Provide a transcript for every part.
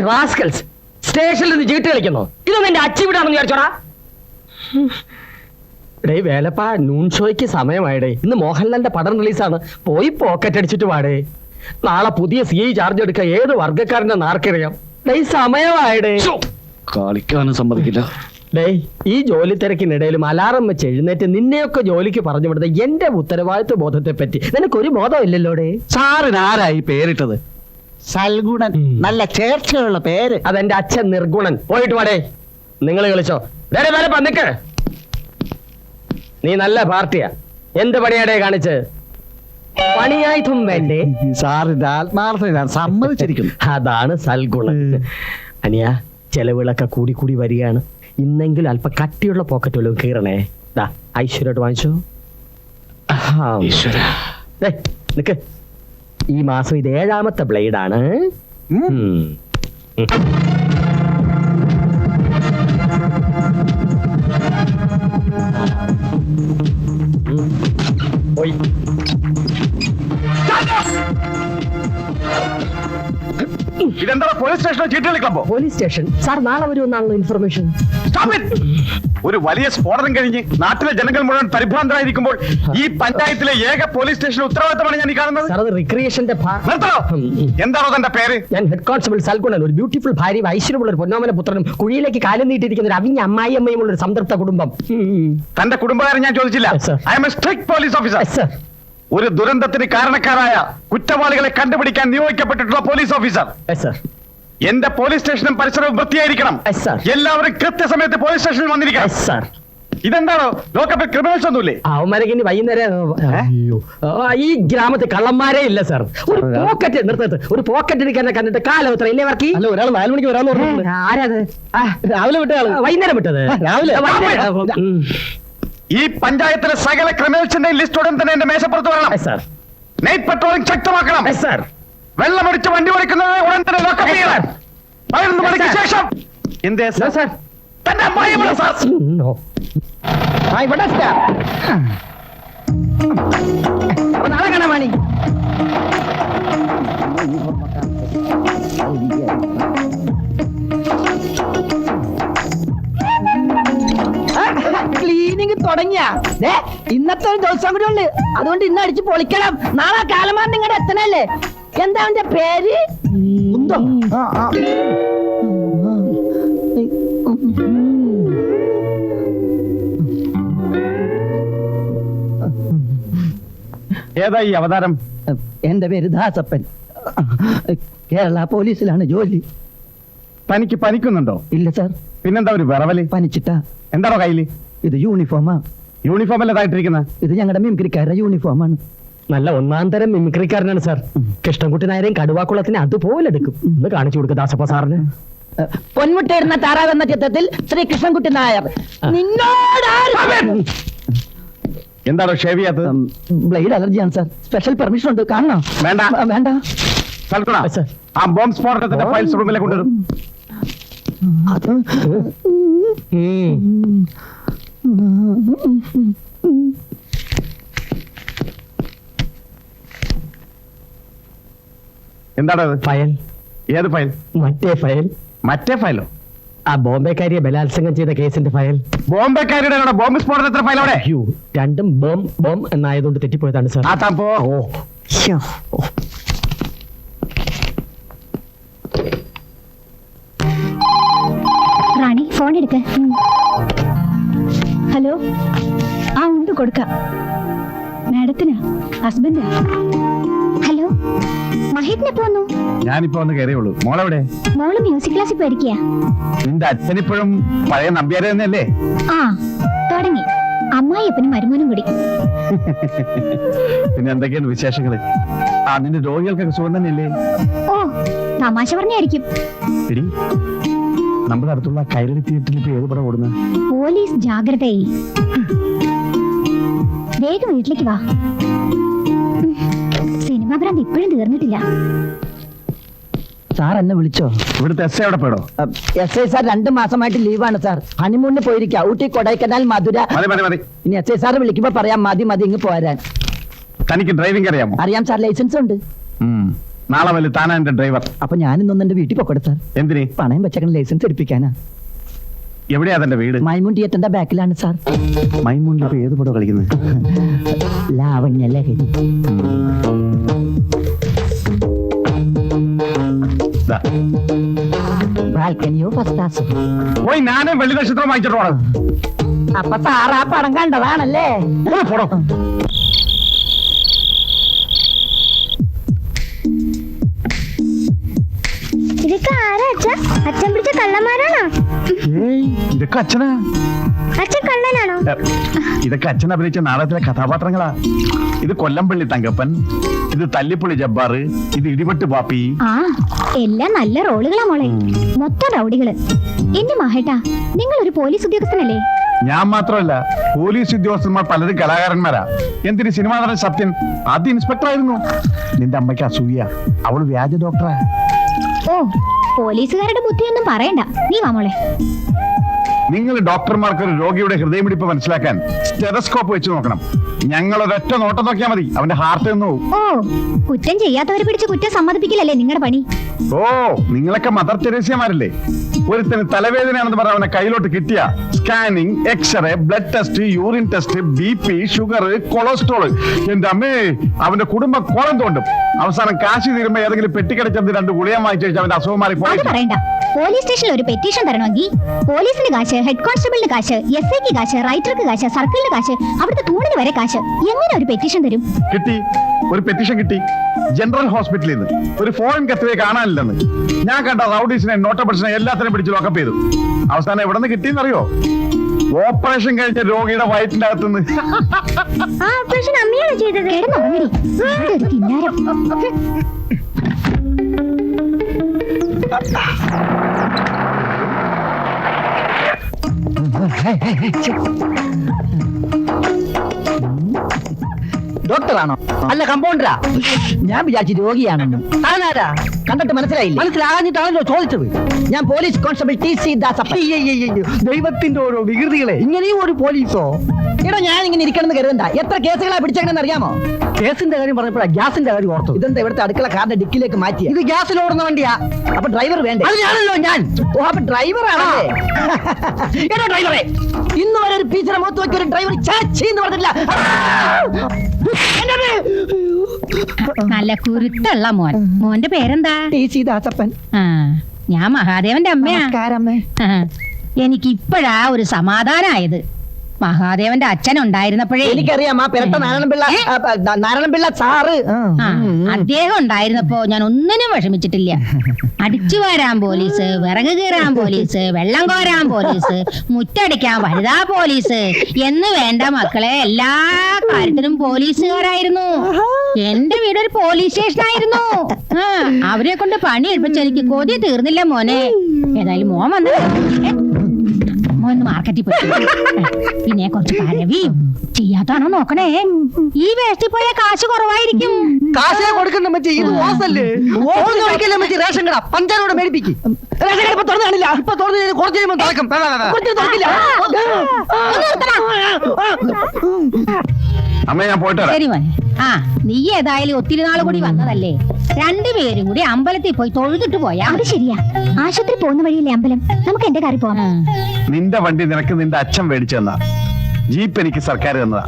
Rascals സ്റ്റേഷനിൽ നിന്ന് ചീട്ട് കളിക്കുന്നു. ഇതൊന്നും എന്റെ അച്ചി വിടാണെന്ന് വിചാരിച്ചോടാ. ഡേ വേലപ്പാ, നൂൺ ഷോയ്ക്ക് സമയമായിടേ. ഇന്ന് മോഹൻലാലിന്റെ പടം റിലീസാണ്. പോയി പോക്കറ്റ് അടിച്ചിട്ട് പാടേ. നാളെ പുതിയ CI ചാർജ് എടുക്ക. ഏത് വർഗ്ഗക്കാരന്റെ നാർക്കറിയാം. ഡേ സമയമായിടേ. കളിക്കാനും സമ്മതിക്കില്ല. ഡേ ഈ ജോലി തിരക്കിനിടയിലും അലാറം വെച്ച് എഴുന്നേറ്റ് നിന്നെയൊക്കെ ജോലിക്ക് പറഞ്ഞു വിടുന്നത് എന്റെ ഉത്തരവാദിത്വ ബോധത്തെ പറ്റി നിനക്കൊരു ബോധം ഇല്ലല്ലോ. ഡേ സാറിന് ആരായി പേരിട്ടത്? സൽഗുണൻ. നല്ല ചേർച്ചയുള്ള പേര്. അതെന്റെ അച്ഛൻ നിർഗുണൻ. പോയിട്ട് വാടേ. നിങ്ങൾ കളിച്ചോ. വേലപ്പാ നിക്ക്. നീ നല്ല പാർട്ടിയാ. എന്ത് പണിയാടേ കാണിച്ച്? പണിയായിട്ടും വേണ്ടേ? സാറിന്റെ ആത്മാർത്ഥത ഞാൻ സമ്മതിച്ചിരിക്കുന്നു. അതാണ് സൽഗുണൻ. അനിയ, ചെലവുകളൊക്കെ കൂടി കൂടി വരികയാണ്. ഇന്നെങ്കിലും അല്പം കട്ടിയുള്ള പോക്കറ്റ് വല്ലതും കീറണേ. ഐശ്വര്യോട്ട് വാങ്ങിച്ചോ. നിക്ക്. ഈ മാസം ഇത് 7ാമത്തെ ബ്ലേഡാണ്. പോയി. ഇതെന്താ പോലീസ് സ്റ്റേഷനോ ചീട്ടുകളി ക്ലബോ? Police station sir. നാളെ വരുമെന്നാണല്ലോ ഇൻഫർമേഷൻ. ഒരു വലിയ സ്ഫോടനം കഴിഞ്ഞ് നാട്ടിലെ ജനങ്ങൾ മുഴുവൻ പരിഭ്രാന്തരായിരിക്കുമ്പോൾ ഈ പഞ്ചായത്തിലെ ഏക പോലീസ് സ്റ്റേഷൻ ഉത്തരവാദിത്തമാണ് ഞാൻ ഈ കാണുന്നത്. സാർ, അത് റിക്രിയേഷന്റെ എന്താണോ തന്റെ പേര്? ഞാൻ ഹെഡ് കോൺസ്റ്റബിൾ സൽഗുണൻ. ഒരു ബ്യൂട്ടിഫുൾ ഭാര്യ, ഐശ്വര്യമുള്ള ഒരു പൊന്നോമന പുത്രനും കുഴിയിലേക്ക് കാലം നീട്ടിയിരിക്കുന്ന ഒരു അവിഞ്ഞ അമ്മായിയമ്മയുമുള്ള ഒരു സംതൃപ്ത കുടുംബം. തന്റെ കുടുംബകാരൻ ഞാൻ ചോദിച്ചില്ല. I M A strict police officer. ഒരു ദുരന്തത്തിന് കാരണക്കാരായ കുറ്റവാളികളെ കണ്ടുപിടിക്കാൻ നിയോഗിക്കപ്പെട്ടിട്ടുള്ള പോലീസ് ഓഫീസർ. എന്റെ പോലീസ് സ്റ്റേഷനും പരിസരവും വൃത്തിയായിരിക്കണം. എല്ലാവരും കൃത്യസമയത്ത് പോലീസ് സ്റ്റേഷനിൽ വന്നിരിക്കണം. ഇതെന്താണോ ലോക്കപ്പിൽ ക്രിമിനൽസ് ഒന്നുമില്ലേ? അവന്മാരൊക്കെ ഇനി വൈകുന്നേരം. ഈ ഗ്രാമത്തിൽ കള്ളന്മാരേ ഇല്ല സാർ. ഒരു പോക്കറ്റ് നിർത്തത്ത് ഒരു പോക്കറ്റ് എടുക്കാൻ കണ്ടിട്ട് കാലം എത്ര ഇല്ലേ വർക്ക്? അല്ല, ഒരാൾ 4 മണിക്ക് വരാന്ന് പറഞ്ഞു. ആരാത്? രാവിലെ വിട്ട ആള്. വൈകുന്നേരം വിട്ടത്? രാവിലെ. ഈ പഞ്ചായത്തിലെ സകല ക്രിമിനൽസിന്റെ ലിസ്റ്റ് ഉടൻ തന്നെ എന്റെ മേശപ്പുറത്ത് വരണം. Night patrolling ശക്തമാക്കണം. വെള്ളമടിച്ച് വണ്ടി ഓടിക്കുന്നത് ഉടൻ തന്നെ ലോക്കപ്പ് ചെയ്യണം. 11 മണിക്ക് ശേഷം. എന്തേ സാർ? തന്റെ അമ്മായി ഇവിടെ സാർ. ഇവിടെ നാളെ കാണാൻ വേണി. ക്ലീനിങ് തുടങ്ങിയ ഇന്നത്തെ ഒരു ദിവസം കൂടി ഉള്ളു. അതുകൊണ്ട് ഇന്ന് അടിച്ച് പൊളിക്കണം. നാളെ കാലമാൻ നിങ്ങളുടെ എത്തണല്ലേ? എന്താ അവന്റെ പേര്? ഏതാ ഈ അവതാരം? എന്റെ പേര് ദാസപ്പൻ. കേരള പോലീസിലാണ് ജോലി. തനിക്ക് പനിക്കുന്നുണ്ടോ? ഇല്ല സാർ. പിന്നെന്താ ഒരു വിറവല്? പനിച്ചിട്ടാ. എന്താണോ കയ്യില്? ഇത് യൂണിഫോമാ. യൂണിഫോം അല്ലേ ഇതായിട്ടിരിക്കുന്നത്? ഇത് ഞങ്ങളുടെ മിമിക്രിക്കാരുടെ യൂണിഫോമാണ്. നല്ല ഒന്നാം തരം മിമിക്രിക്കാരനാണ് സാർ. കൃഷ്ണൻകുട്ടി നായരെയും കടുവാക്കുളത്തിനെ അതുപോലെ എടുക്കും. ഒന്ന് കാണിച്ചു കൊടുക്കുക ദാസപ്പ സാറിന്. പൊന്മുട്ടയിടുന്ന താറാവെന്ന ചിത്രത്തിൽ ശ്രീ കൃഷ്ണൻകുട്ടി നായർ. എന്താണോ ഷേവ് ചെയ്യാത്തത്? ബ്ലേഡ് അലർജിയാണ് സാർ. സ്പെഷ്യൽ പെർമിഷൻ ഉണ്ട്. കാണണോ? വേണ്ട. വേണ്ട. ആ ബോംബ് സ്ഫോടനത്തിന്റെ ഫയൽസ് റൂമിലേക്ക് കൊണ്ടുവരും. എന്താണ് ഫയൽ? ഏത് ഫയൽ? മറ്റേ ഫയൽ. മറ്റേ ഫയലോ? ആ ബോംബെക്കാരിയെ ബലാത്സംഗം ചെയ്ത കേസിന്റെ ഫയൽ. ബോംബെക്കാരിയുടെ ബോംബ് സ്ഫോടനത്തിന്റെ ഫയൽ അവിടെ? രണ്ടും ബോം ബോം എന്നായതുകൊണ്ട് തെറ്റിപ്പോയതാണ് സാർ. റാണി ഫോൺ എടുക്ക. ഹലോ. ആ ഉണ്ട് കൊടുക്കാം. മാഡത്തിനാ? ഹസ്ബൻഡാ? ഹലോ, മഹേട്ടിനെ പോന്നു. ഞാനിപ്പോ ഒന്ന് കയറിയുള്ളൂ. മോളെവിടെ? മോള് മ്യൂസിക് ക്ലാസ്സിൽ പോയിരിക്കുക. നിന്റെ അച്ഛനിപ്പോഴും പഴയ നമ്പ്യാരെ തന്നെയല്ലേ? ആ, തുടങ്ങി. അമ്മായിയപ്പനും മരുമോനും കൂടി. പിന്നെ എന്തൊക്കെയാണ് വിശേഷങ്ങള്? ആ, നിന്റെ രോഗികൾക്കൊക്കെ സുഖം തന്നെയല്ലേ? ഓ, തമാശ പറഞ്ഞായിരിക്കും. എടി, നമ്മുടെ അടുത്തുള്ള കൈരളി തിയേറ്ററിൽ ഇപ്പൊ ഏത് പടം ഓടുന്നത്? പോലീസ് ജാഗ്രതയായി. വേഗം വീട്ടിലേക്ക് വാ. സിനിമ ഭ്രാന്ത് ഇപ്പോഴും തീർന്നിട്ടില്ല. സാർ എന്നെ വിളിച്ചോ? ഇവിടുത്തെ എസ് ഐ എവിടെ പോയടോ? എസ് ഐ സാർ 2 മാസമായിട്ട് ലീവാണ് സാർ. ഹണിമൂണിന് പോയിരിക്കുക. ഊട്ടി, കൊടൈക്കനാൽ, മധുര. മതി. ഇനി എസ് ഐ സാർ വിളിക്കുമ്പോ പറയാം മതി ഇങ്ങ് പോരാൻ. തനിക്ക് ഡ്രൈവിംഗ് അറിയാമോ? അറിയാം സാർ, ലൈസൻസ് ഉണ്ട്. നാളെ വല്ല താനാ എന്റെ ഡ്രൈവർ. അപ്പൊ ഞാൻ ഇന്നൊന്ന് എന്റെ വീട്ടിൽ പൊക്കോട്ടെ സാർ. എന്തിന്? പണയം വെച്ചേക്കണ ലൈസൻസ് എടുപ്പിക്കാനാ. എവിടെയാ തന്റെ വീട്? മൈമൂൺ തിയേറ്ററിന്റെ ബാക്കിലാണ് സാർ. മൈമൂണിൽ ഇപ്പൊ ഏത് പടം കളിക്കുന്നത്? ലാവണ്യ ലഹരി. ബാൽക്കണിയോ ഫസ്റ്റ് ക്ലാസ്. പോയി ഞാനും വെള്ളി നക്ഷത്രം വാങ്ങിച്ചിട്ടോളാം. അപ്പൊ സാർ ആ പടം കണ്ടതാണല്ലേ? പോടോ. ഇതൊക്കെ ആരാ അച്ഛാ? അച്ഛൻ പിടിച്ച കള്ളന്മാരാണോ? ഇതൊക്കെ അച്ഛനാ. അച്ഛൻ കള്ളനാണോ? ഇതൊക്കെ അച്ഛൻ അഭിനയിച്ച നാടകത്തിലെ കഥാപാത്രങ്ങളാ. ഇത് കൊല്ലംപള്ളി തങ്കപ്പൻ, ഇത് തല്ലിപ്പുള്ളി ജബ്ബാർ, ഇത് ഇടിവെട്ട് പാപ്പി. ആ എല്ലാം നല്ല റോളുകളാ മോളെ. മൊത്തം റൗഡികള്. എന്റെ മഹേട്ടാ, നിങ്ങൾ ഒരു പോലീസ് ഉദ്യോഗസ്ഥനല്ലേ? ഞാൻ മാത്രമല്ല, പോലീസ് ഉദ്യോഗസ്ഥന്മാർ പലരും കലാകാരന്മാരാ. എന്തിന് സിനിമാ നടൻ സത്യൻ ആദ്യം ഇൻസ്പെക്ടർ ആയിരുന്നു. നിന്റെ അമ്മയ്ക്ക് അസൂയ, അവള് വ്യാജ ഡോക്ടറാ. ഓ, പോലീസുകാരുടെ ബുദ്ധിയൊന്നും പറയണ്ട. നീ വാ മോളെ. നിങ്ങൾ ഡോക്ടർമാർക്ക് ഒരു രോഗിയുടെ ഹൃദയമിടിപ്പ് മനസ്സിലാക്കാൻ സ്റ്റെതസ്കോപ്പ് വെച്ച് നോക്കണം. ഞങ്ങൾ ഒരൊറ്റ നോട്ടം നോക്കിയാൽ മതി, അവന്റെ ഹാർട്ട് നിന്ന് പോകും. ഓ, കുറ്റം ചെയ്യാത്തവരെ പിടിച്ച് കുറ്റം സമ്മതിപ്പിക്കലല്ലേ നിങ്ങളുടെ പണി? ഓ, നിങ്ങളൊക്കെ മദർ തെരേസ്യമാരല്ലേ? ഒരുത്തിന് തലവേദനയാണെന്ന് പറഞ്ഞ അവനെ കയ്യിലോട്ട് കിട്ടിയ scanning, x-ray, blood test, urine test, BP, sugar, cholesterol, എന്റെ അമ്മേ, അവന്റെ കുടുംബം കോളം തോണ്ടും. അവസാനം കാശി തീരുമ്പോ ഏതെങ്കിലും പെട്ടിക്കടച്ചത് 2 ഗുളിയം വാങ്ങിച്ചു വെച്ചാൽ അവന്റെ അസുഖം മാറി പോയി. അത് പറയണ്ട. പോലീസ് സ്റ്റേഷനിൽ ഒരു പെറ്റീഷൻ തരണമെങ്കിൽ പോലീസിന് കാശ്, ഹെഡ് കോൺസ്റ്റബിളിന് കാശ്, SIക്ക് കാശ്, റൈറ്റർക്ക് കാശ്, സർക്കിളിന് കാശ്, അവിടുത്തെ തൂണിന് വരെ കാശ്. എങ്ങനെ ഒരു പെറ്റീഷൻ തരും? കിട്ടി, ഒരു പെറ്റീഷൻ കിട്ടി. ജനറൽ ഹോസ്പിറ്റലിൽ നിന്ന് ഒരു ഫോറിൻ കത്തുവേ കാണാനില്ലെന്ന്. ഞാൻ കണ്ട റൗഡീസിനെ, നോട്ടബിൾസിനെ എല്ലാത്തിനും പിടിച്ച് ലോക്കപ്പ് ചെയ്തു. അവസാനം എവിടെ നിന്ന് കിട്ടിയെന്നറിയോ? ഓപ്പറേഷൻ കഴിഞ്ഞ രോഗിയുടെ വയറ്റിന്റെ അകത്തുനിന്ന്. ആ ഓപ്പറേഷൻ അമ്മയാണ് ചെയ്തത്. കിടന്നുറങ്ങടി. ഒരു കിന്നാരം. ഡോക്ടറാണോ? അല്ല, കമ്പൗണ്ടറാ. ഞാൻ വിചാരിച്ചു രോഗിയാണെന്ന്. താനാരാ? കണ്ടിട്ട് മനസ്സിലായില്ല? മനസ്സിലാകാഞ്ഞിട്ടാണല്ലോ ചോദിച്ചത്. ഞാൻ പോലീസ് കോൺസ്റ്റബിൾ TC ദാസപ്പൻ. ദൈവത്തിന്റെ ഓരോ വികൃതികളെ. ഇങ്ങനെയും ഒരു പോലീസോ? എടോ, ഞാൻ ഇങ്ങനെ ഇരിക്കണമെന്ന് കരുതണ്ട. എത്ര കേസുകളാ പിടിച്ചേക്കണെന്ന് അറിയാമോ? കേസിന്റെ കാര്യം പറഞ്ഞപ്പോഴാ ഗ്യാസിന്റെ കാര്യം ഓർത്തു. ഇതെന്താ ഇവിടുത്തെ അടുക്കള കാറിന്റെ ഡിക്കിലേക്ക് മാറ്റി? ഇത് ഗ്യാസിൽ ഓടുന്ന വണ്ടിയാ. അപ്പൊ ഡ്രൈവർ വേണ്ടേ? അത് ഞാനല്ലോ. ഞാൻ ഓ, അപ്പൊ ഡ്രൈവറാണല്ലേ? എടോ ഡ്രൈവറെ, ഇന്ന് വരെ ഒരു ടീച്ചറെ മുഖത്ത് നോക്കി ഒരു ഡ്രൈവർ ചാച്ചി എന്ന് പറഞ്ഞിട്ടില്ല. നല്ല കുരുത്തുള്ള മോൻ. മോന്റെ പേരെന്താ? TC ദാസപ്പൻ. ആ, ഞാൻ മഹാദേവന്റെ അമ്മയാ. നമസ്കാരമ്മേ. എനിക്ക് ഇപ്പോഴാ ഒരു സമാധാനായത്. മഹാദേവന്റെ അച്ഛൻ ഉണ്ടായിരുന്നപ്പോഴേ എനിക്കറിയാം. ആ പെരട്ട നാരായണപിള്ള സാറ്. ആ, അദ്ദേഹം ഉണ്ടായിരുന്നപ്പോ ഞാൻ ഒന്നിനും വിഷമിച്ചിട്ടില്ല. അടിച്ചു വാരാൻ പോലീസ്, വിറക് കീറാൻ പോലീസ്, വെള്ളം കോരാൻ പോലീസ്, മുറ്റടിക്കാൻ വനിതാ പോലീസ് എന്ന് വേണ്ട മക്കളെ, എല്ലാ കാര്യത്തിനും പോലീസുകാരായിരുന്നു. എന്റെ വീടൊരു പോലീസ് സ്റ്റേഷനായിരുന്നു. ആ, അവരെ കൊണ്ട് പണി എടുപ്പിച്ച് എനിക്ക് കൊതി തീർന്നില്ല മോനെ. ഏതായാലും മോൻ വന്നു. മോന്ന് മാർക്കറ്റിൽ പോയി. പിന്നെ കുറച്ച് പരവിയും ചെയ്യാത്താണോ നോക്കണേ. ഈ വേസ്റ്റിൽ പോയ കാശ് കുറവായിരിക്കും. കാശേ കൊടുക്കണ്ട മച്ചി, ഇത് ഓസല്ലേ. റേഷൻ കട പഞ്ചായത്തോടെ മേടിപ്പിക്കും. റേഷൻ കട ഇപ്പൊ തുറന്നു കാണില്ല. ഇപ്പൊ തുറന്ന് കുറച്ച് കഴിയുമ്പോൾ തുറക്കും. അമ്മ, ഞാൻ പോയിട്ട് വരാം. ശരി മോനെ. ആ, നീ ഏതായാലും ഒത്തിരി നാൾ കൂടി വന്നതല്ലേ, രണ്ടുപേരും കൂടി അമ്പലത്തിൽ പോയി തൊഴുതിട്ട് പോയാ. അത് ശരിയാ. ആശുപത്രി പോകുന്ന വഴിയില്ലേ അമ്പലം? നമുക്ക് എന്റെ കാറിൽ പോവാം. നിന്റെ വണ്ടി നിനക്ക് നിന്റെ അച്ഛൻ മേടിച്ചു തന്നാ. ജീപ്പ് എനിക്ക് സർക്കാർ തന്നതാ.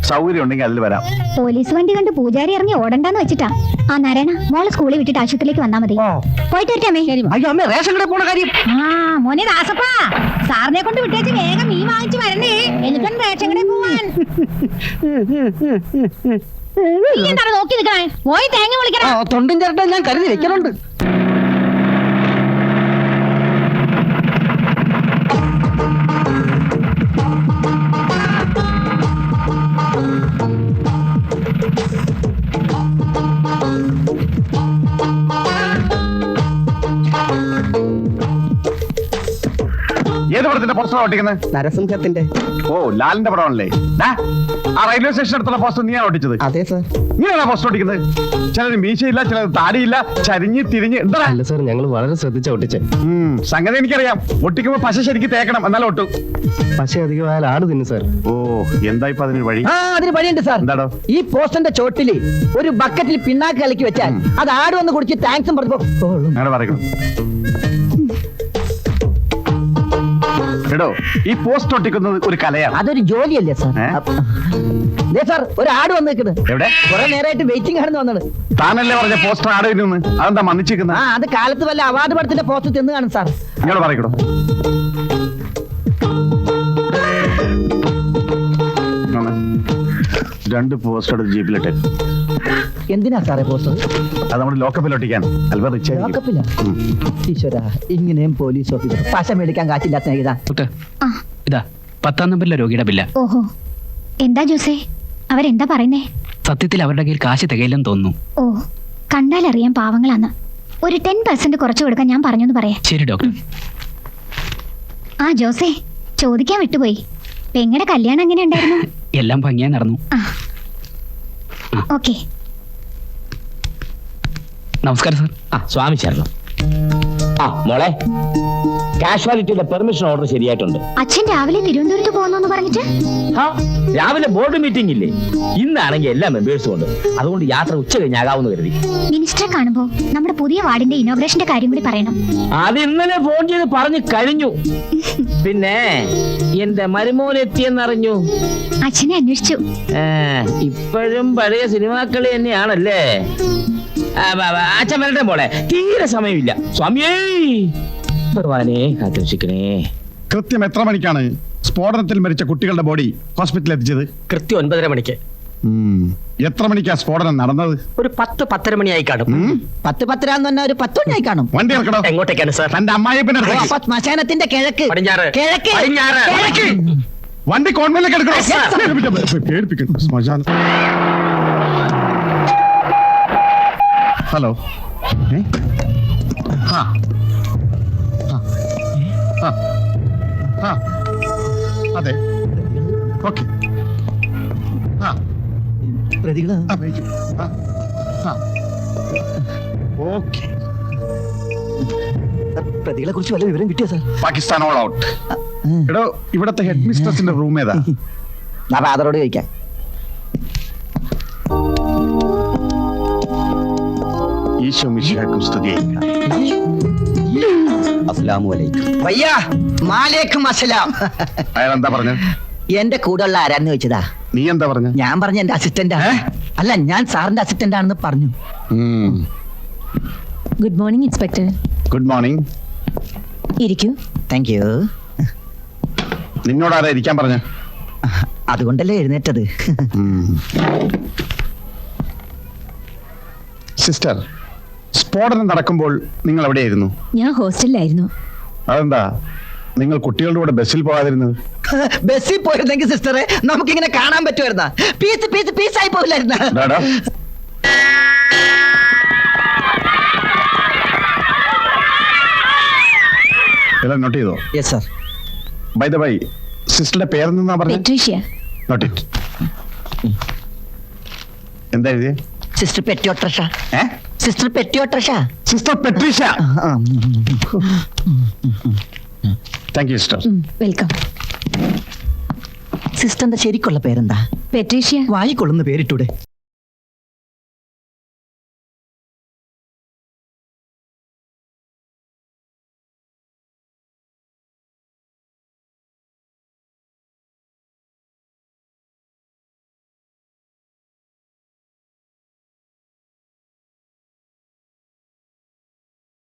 സൗകര്യം ഉണ്ടെങ്കിൽ അതിൽ വരാം. പോലീസ് വണ്ടി കണ്ട് പൂജാരി ഇറങ്ങി ഓടണ്ടെന്ന് വെച്ചിട്ടാ. ആ നാരായണ, മോളെ സ്കൂളിൽ വിട്ടിട്ട് ആശുപത്രിയിലേക്ക് വന്നാ മതി. പോയിട്ട് വരട്ടെ. ശരി മോനെ. അയ്യോ അമ്മ, റേഷൻ കട പോണ കാര്യം. ആ മോനെ ദാസപ്പാ, സാറിനെ കൊണ്ട് വിട്ടേച്ച് വേഗം മീൻ വാങ്ങിച്ചു വരണേ. എനിക്കും റേഷൻ കടയിൽ പോവാൻ. നീ എന്താണ് നോക്കി നിൽക്കണേ? പോയി തേങ്ങ വിളിക്കണം. തൊണ്ടും ചേർട്ടാ ഞാൻ കരുതി വെക്കണുണ്ട്. ഏത് പടത്തിന്റെ പോസ്റ്റർ ഒട്ടിക്കുന്നത്? നരസിംഹത്തിന്റെ. ഓ, ലാലിന്റെ പടമാണല്ലേ. ആ റെയിൽവേ സ്റ്റേഷൻ അടുത്തുള്ള പോസ്റ്റർ നീയാണ് ഒട്ടിച്ചത്? അതെ സാർ. നീയാണോ പോസ്റ്റർ ഒട്ടിക്കുന്നത്? ചിലര് മീശയില്ല, ചിലത് താടിയില്ല, ചരിഞ്ഞ് തിരിഞ്ഞ്. എന്താ അല്ല സാർ, ഞങ്ങൾ വളരെ ശ്രദ്ധിച്ച ഒട്ടിച്ചേ. സംഗതി എനിക്കറിയാം. ഒട്ടിക്കുമ്പോ പശ ശരിക്ക് തേക്കണം, എന്നാലും ഒട്ടും. പക്ഷേ അധികമായാൽ ആട് തിന്നു സാർ. ഓ, എന്താ ഇപ്പൊ അതിന് വഴി? അതിന് വഴിയുണ്ട് സാർ. എന്താടോ? ഈ പോസ്റ്ററിന്റെ ചോട്ടില് ഒരു ബക്കറ്റിൽ പിണ്ണാക്ക് കലക്കി വെച്ചാൽ അത് ആട് വന്ന് കുടിച്ച് താങ്ക്സും പറഞ്ഞു. അങ്ങനെ പറയണം. എടോ, ഈ പോസ്റ്റ് ഒട്ടിക്കുന്നത് ഒരു കലയാണ്. അതൊരു ജോലിയല്ലേ സാർ? സാർ, ഒരു ആട് വന്ന് നിൽക്കുന്നത്. എവിടെ? കുറെ നേരമായിട്ട് വെയിറ്റിംഗ് ആണെന്ന് വന്നത്. താനല്ലേ പറഞ്ഞ പോസ്റ്റർ ആട് തിന്നു? അതെന്താ മന്നിച്ചിരിക്കുന്നത്? അത് കാലത്ത് വല്ല അവാർഡ് പടത്തിന്റെ പോസ്റ്റർ തിന്നു കാണും സാർ. നിങ്ങൾ പറയണോ? രണ്ട് പോസ്റ്റർ എടുത്ത് ജീപ്പിലിട്ടെ. എന്തിനാ സാറേ പോസ്റ്റർ? അത് നമ്മുടെ ലോക്കപ്പിൽ ഒട്ടിക്കാൻ. അല്പം റിച്ച് ആയിരിക്കും. ലോക്കപ്പില്ല. ഈശ്വരാ, ഇങ്ങനെയും പോലീസ് ഓഫീസർ പശ മേടിക്കാൻ കാശില്ലാത്ത ഇതാ. ആ. ഇതാ 10-ാം നമ്പറിലെ രോഗിയുടെ ബില്ല. ഓഹോ, എന്താ ജോസേ, അവരെന്താ പറയുന്നേ? സത്യത്തിൽ അവരുടെ കയ്യിൽ കാശ് തികയില്ലെന്ന് തോന്നുന്നു. ഓ, കണ്ടാലറിയാം പാവങ്ങളാന്ന്. ഒരു 10% കുറച്ചു കൊടുക്കാൻ ഞാൻ പറഞ്ഞു പറയാം. ശരി ഡോക്ടർ. ആ ജോസേ, ചോദിക്കാൻ വിട്ടുപോയി, പെങ്ങടെ കല്യാണം എങ്ങനെ ഉണ്ടായിരുന്നു? എല്ലാം ഭംഗിയായി നടന്നു. ഓക്കെ. നമസ്കാരം സാർ. സ്വാമി ശരണം. മോളെ, കാഷ്വാലിറ്റിയുടെ പെർമിഷൻ ഓർഡർ ശരിയായിട്ടുണ്ട്. അച്ഛൻ രാവിലെ തിരുവനന്തപുരത്ത് പോകുന്നു പറഞ്ഞിട്ട്? രാവിലെ ബോർഡ് മീറ്റിംഗ് ഇല്ലേ? ഇന്നാണെങ്കിൽ എല്ലാ മെമ്പേഴ്സും ഉണ്ട്. അതുകൊണ്ട് യാത്ര ഉച്ച കഴിഞ്ഞാകാവുന്ന കരുതി. മിനിസ്റ്ററെ കാണുമ്പോ നമ്മുടെ പുതിയ വാർഡിന്റെ ഇനോഗ്രേഷന്റെ കാര്യം കൂടി പറയണം. അത് ഇന്നലെ ഫോൺ ചെയ്ത് പറഞ്ഞു കഴിഞ്ഞു. പിന്നെ എന്റെ മരുമോൻ എത്തിയെന്നറിഞ്ഞു. അച്ഛനെ അന്വേഷിച്ചു. ഇപ്പോഴും പഴയ സിനിമാക്കളി തന്നെയാണല്ലേ? അച്ഛൻ വരട്ടെ മോളെ, തീരെ സമയമില്ല. സ്വാമിയേ, ഭഗവാനെ കാത്തിരക്ഷിക്കണേ. കൃത്യം എത്ര മണിക്കാണ് സ്ഫോടനത്തിൽ മരിച്ച കുട്ടികളുടെ ബോഡി ഹോസ്പിറ്റലിൽ എത്തിച്ചത്? കൃത്യം 9:30 മണിക്ക്. എത്ര മണിക്കാ സ്ഫോടനം നടന്നത്? ഒരു 10-10:30 മണിയായി കാണും. 10-10 ഒരു 10 മണിയായി കാണും. വണ്ടി ഇറക്കണോ? എങ്ങോട്ടേക്കാണ് സാർ? തന്റെ അമ്മായിപ്പിന്റെ അടുത്തേക്ക്. ശ്മശാനത്തിന്റെ കിഴക്ക്. പടിഞ്ഞാറ്. കിഴക്ക്. കിഴക്ക്. വണ്ടി കോൺവെന്റിലേക്ക് എടുക്കണോ? പേടിപ്പിക്കണം. ശ്മശാനം. ഹലോ. അതെ, ഓക്കെ. പ്രതികളെ കുറിച്ച് വല്ല വിവരം കിട്ടിയോ സാർ? Pakistan all out. എടോ, ഇവിടത്തെ ഹെഡ് മിസ്ട്രസിന്റെ റൂം ഏതാ? ഫാദറോട് ചോദിക്കാം. ഈശോ മിശിഹായ്ക്കും സ്തുതിയായിരിക്കട്ടെ. അസ്സലാമു അലൈക്കും. വയ്യ, മാലേക്കും അസ്സലാം. അയാൾ എന്താ പറഞ്ഞു? എന്റെ കൂടെ ഉള്ള ആരാന്ന് ചോദിച്ചതാ. നീ എന്താ പറഞ്ഞു? ഞാൻ പറഞ്ഞ എന്റെ അസിസ്റ്റന്റ്. അല്ല, ഞാൻ സാറിന്റെ അസിസ്റ്റന്റ് ആണെന്ന് പറഞ്ഞു. Good morning inspector. Good morning. ഇരിക്കൂ. Thank you. നിന്നോട് ആരാ ഇരിക്കാൻ പറഞ്ഞ? അതുകൊണ്ടല്ലേ എഴുന്നേറ്റത്. സിസ്റ്റർ, സ്ഫോടനം നടക്കുമ്പോൾ നിങ്ങൾ എവിടെയായിരുന്നു? ഞാൻ ഹോസ്റ്റലിലായിരുന്നു. അതെന്താ നിങ്ങൾ കുട്ടികളുടെ കൂടെ ബസ്സിൽ പോകാതിരുന്നത്? ബസ്സിൽ പോയിരുന്നെങ്കിൽ സിസ്റ്ററെ നമുക്കിങ്ങനെ കാണാൻ പറ്റുമായിരുന്ന? Piece piece പീസായി പോകില്ലായിരുന്ന? എല്ലാം നോട്ട് ചെയ്തോ? Yes sir. By the by, സിസ്റ്ററുടെ പേരെന്താ പറഞ്ഞത്? പെട്രീഷ്യ. Note it. എന്താ എഴുതിയേ? സിസ്റ്റർ പെറ്റിയോട്രഷ. സിസ്റ്റർ പെറ്റിയോട്രഷ. Sister Patricia. Thank you sister. Welcome. സിസ്റ്ററിന്റെ ശരിക്കുള്ള പേരെന്താ? പെട്രീഷ്യ. വായിക്കൊള്ളുന്ന പേരിട്ടൂടെ?